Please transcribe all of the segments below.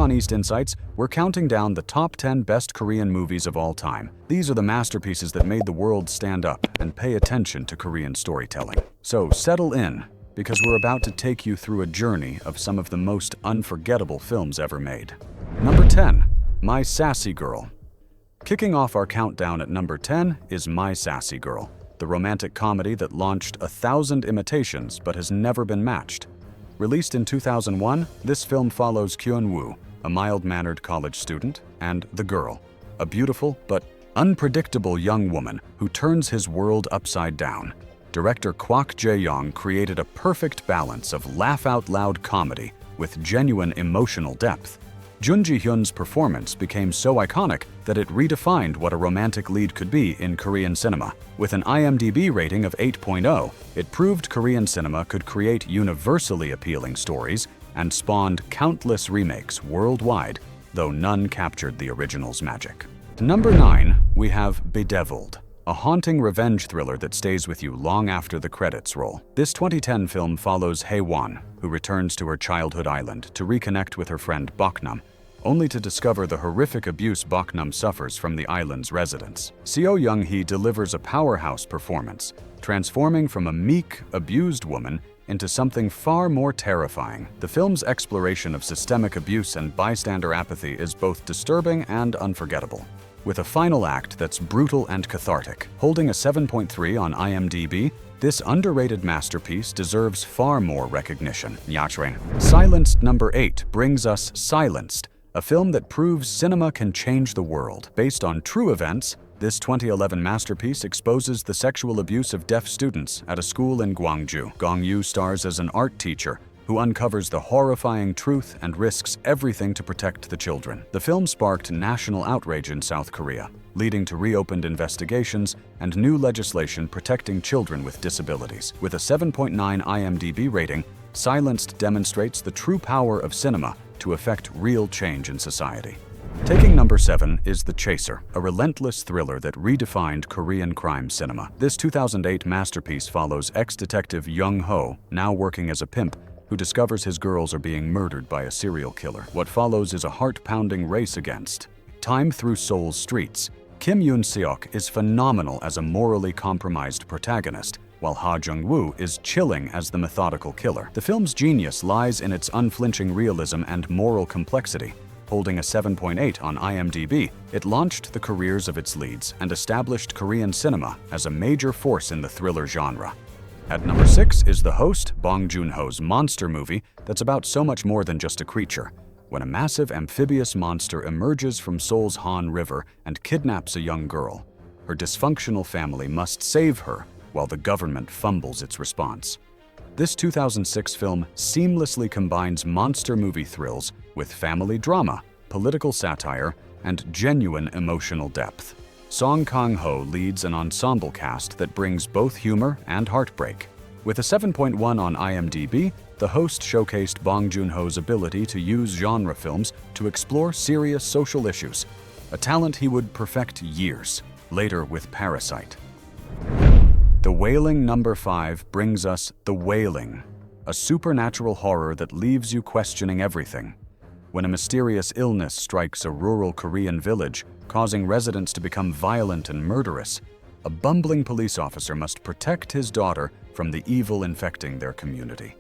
on East Insights, we're counting down the top 10 best Korean movies of all time. These are the masterpieces that made the world stand up and pay attention to Korean storytelling. So settle in, because we're about to take you through a journey of some of the most unforgettable films ever made. Number 10. My Sassy Girl. Kicking off our countdown at number 10 is My Sassy Girl, the romantic comedy that launched 1,000 imitations but has never been matched. Released in 2001, this film follows Kyun-woo, a mild-mannered college student, and the girl, a beautiful but unpredictable young woman who turns his world upside down. Director Kwak Jae-young created a perfect balance of laugh-out-loud comedy with genuine emotional depth. Jun Ji-hyun's performance became so iconic that it redefined what a romantic lead could be in Korean cinema. With an IMDb rating of 8.0, it proved Korean cinema could create universally appealing stories and spawned countless remakes worldwide, though none captured the original's magic. Number 9, we have Bedeviled, a haunting revenge thriller that stays with you long after the credits roll. This 2010 film follows Hae-won, who returns to her childhood island to reconnect with her friend Boknam, only to discover the horrific abuse Boknam suffers from the island's residents. Seo Young-hee delivers a powerhouse performance, transforming from a meek, abused woman into something far more terrifying. The film's exploration of systemic abuse and bystander apathy is both disturbing and unforgettable, with a final act that's brutal and cathartic. Holding a 7.3 on IMDb, this underrated masterpiece deserves far more recognition. Silenced number 8 brings us Silenced, a film that proves cinema can change the world. Based on true events, this 2011 masterpiece exposes the sexual abuse of deaf students at a school in Gwangju. Gong Yoo stars as an art teacher who uncovers the horrifying truth and risks everything to protect the children. The film sparked national outrage in South Korea, leading to reopened investigations and new legislation protecting children with disabilities. With a 7.9 IMDb rating, Silenced demonstrates the true power of cinema to effect real change in society. Taking number 7 is The Chaser, a relentless thriller that redefined Korean crime cinema. This 2008 masterpiece follows ex-detective Young-ho, now working as a pimp, who discovers his girls are being murdered by a serial killer. What follows is a heart-pounding race against time through Seoul's streets. Kim Yoon-seok is phenomenal as a morally compromised protagonist, while Ha Jung-woo is chilling as the methodical killer. The film's genius lies in its unflinching realism and moral complexity. Holding a 7.8 on IMDb, it launched the careers of its leads and established Korean cinema as a major force in the thriller genre. At number 6 is The Host, Bong Joon-ho's monster movie that's about so much more than just a creature. When a massive amphibious monster emerges from Seoul's Han River and kidnaps a young girl, her dysfunctional family must save her while the government fumbles its response. This 2006 film seamlessly combines monster movie thrills with family drama, political satire, and genuine emotional depth. Song Kang-ho leads an ensemble cast that brings both humor and heartbreak. With a 7.1 on IMDb, The Host showcased Bong Joon-ho's ability to use genre films to explore serious social issues, a talent he would perfect years later with Parasite. The Wailing number 5 brings us The Wailing, a supernatural horror that leaves you questioning everything. When a mysterious illness strikes a rural Korean village, causing residents to become violent and murderous, a bumbling police officer must protect his daughter from the evil infecting their community.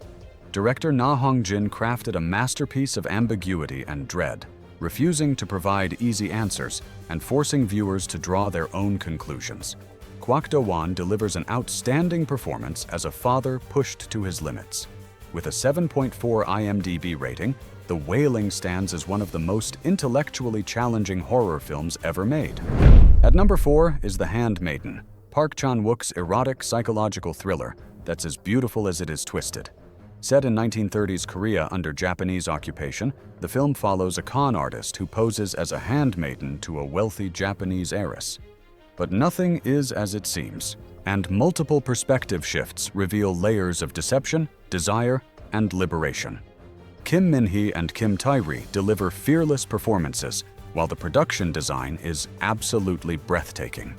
Director Na Hong-jin crafted a masterpiece of ambiguity and dread, refusing to provide easy answers and forcing viewers to draw their own conclusions. Kwak Do-won delivers an outstanding performance as a father pushed to his limits. With a 7.4 IMDb rating, The Wailing stands as one of the most intellectually challenging horror films ever made. At number 4 is The Handmaiden, Park Chan-wook's erotic psychological thriller that's as beautiful as it is twisted. Set in 1930s Korea under Japanese occupation, the film follows a con artist who poses as a handmaiden to a wealthy Japanese heiress. But nothing is as it seems, and multiple perspective shifts reveal layers of deception, desire, and liberation. Kim Min-hee and Kim Tae-ri deliver fearless performances, while the production design is absolutely breathtaking.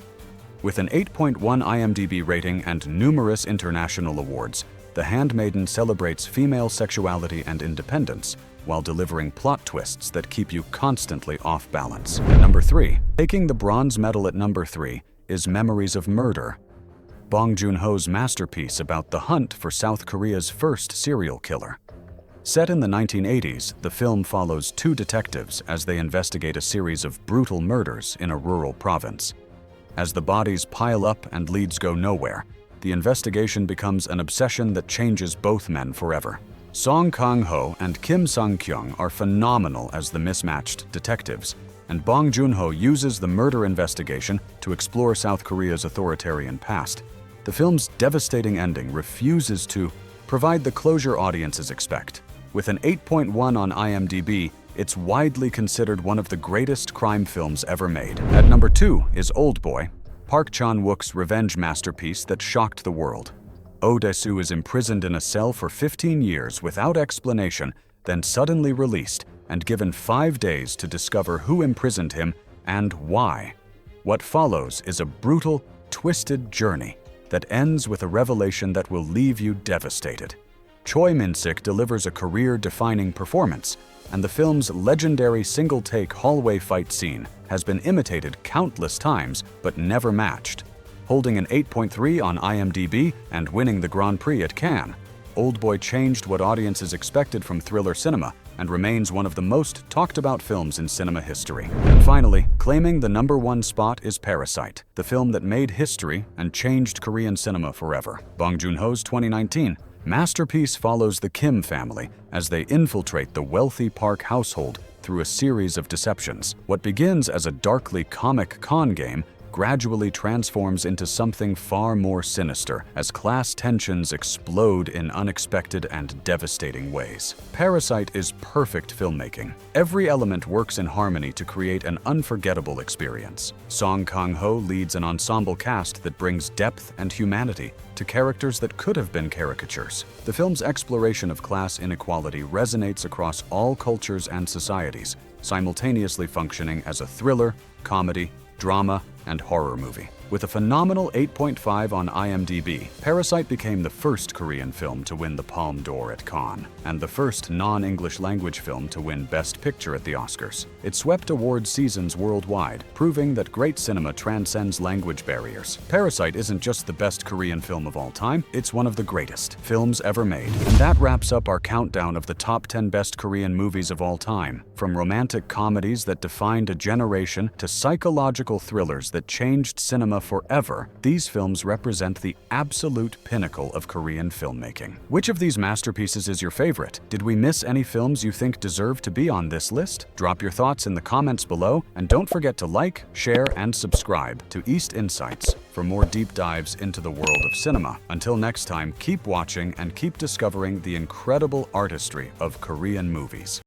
With an 8.1 IMDb rating and numerous international awards, The Handmaiden celebrates female sexuality and independence, while delivering plot twists that keep you constantly off balance. At number 3, taking the bronze medal at number 3 is Memories of Murder, Bong Joon-ho's masterpiece about the hunt for South Korea's first serial killer. Set in the 1980s, the film follows two detectives as they investigate a series of brutal murders in a rural province. As the bodies pile up and leads go nowhere, the investigation becomes an obsession that changes both men forever. Song Kang-ho and Kim Sang-kyung are phenomenal as the mismatched detectives, and Bong Joon-ho uses the murder investigation to explore South Korea's authoritarian past. The film's devastating ending refuses to provide the closure audiences expect. With an 8.1 on IMDb, it's widely considered one of the greatest crime films ever made. At number 2 is Oldboy, Park Chan-wook's revenge masterpiece that shocked the world. Oh Dae-soo is imprisoned in a cell for 15 years without explanation, then suddenly released and given 5 days to discover who imprisoned him and why. What follows is a brutal, twisted journey that ends with a revelation that will leave you devastated. Choi Min-sik delivers a career-defining performance, and the film's legendary single-take hallway fight scene has been imitated countless times but never matched. Holding an 8.3 on IMDb and winning the Grand Prix at Cannes, Oldboy changed what audiences expected from thriller cinema and remains one of the most talked-about films in cinema history. And finally, claiming the number 1 spot is Parasite, the film that made history and changed Korean cinema forever. Bong Joon-ho's 2019 masterpiece follows the Kim family as they infiltrate the wealthy Park household through a series of deceptions. What begins as a darkly comic con game gradually transforms into something far more sinister as class tensions explode in unexpected and devastating ways. Parasite is perfect filmmaking. Every element works in harmony to create an unforgettable experience. Song Kang-ho leads an ensemble cast that brings depth and humanity to characters that could have been caricatures. The film's exploration of class inequality resonates across all cultures and societies, simultaneously functioning as a thriller, comedy, drama, and horror movie. With a phenomenal 8.5 on IMDb, Parasite became the first Korean film to win the Palme d'Or at Cannes, and the first non-English language film to win Best Picture at the Oscars. It swept award seasons worldwide, proving that great cinema transcends language barriers. Parasite isn't just the best Korean film of all time, it's one of the greatest films ever made. And that wraps up our countdown of the top 10 best Korean movies of all time. From romantic comedies that defined a generation to psychological thrillers that changed cinema forever, these films represent the absolute pinnacle of Korean filmmaking. Which of these masterpieces is your favorite? Did we miss any films you think deserve to be on this list? Drop your thoughts in the comments below, and don't forget to like, share, and subscribe to East Insights for more deep dives into the world of cinema. Until next time, keep watching and keep discovering the incredible artistry of Korean movies.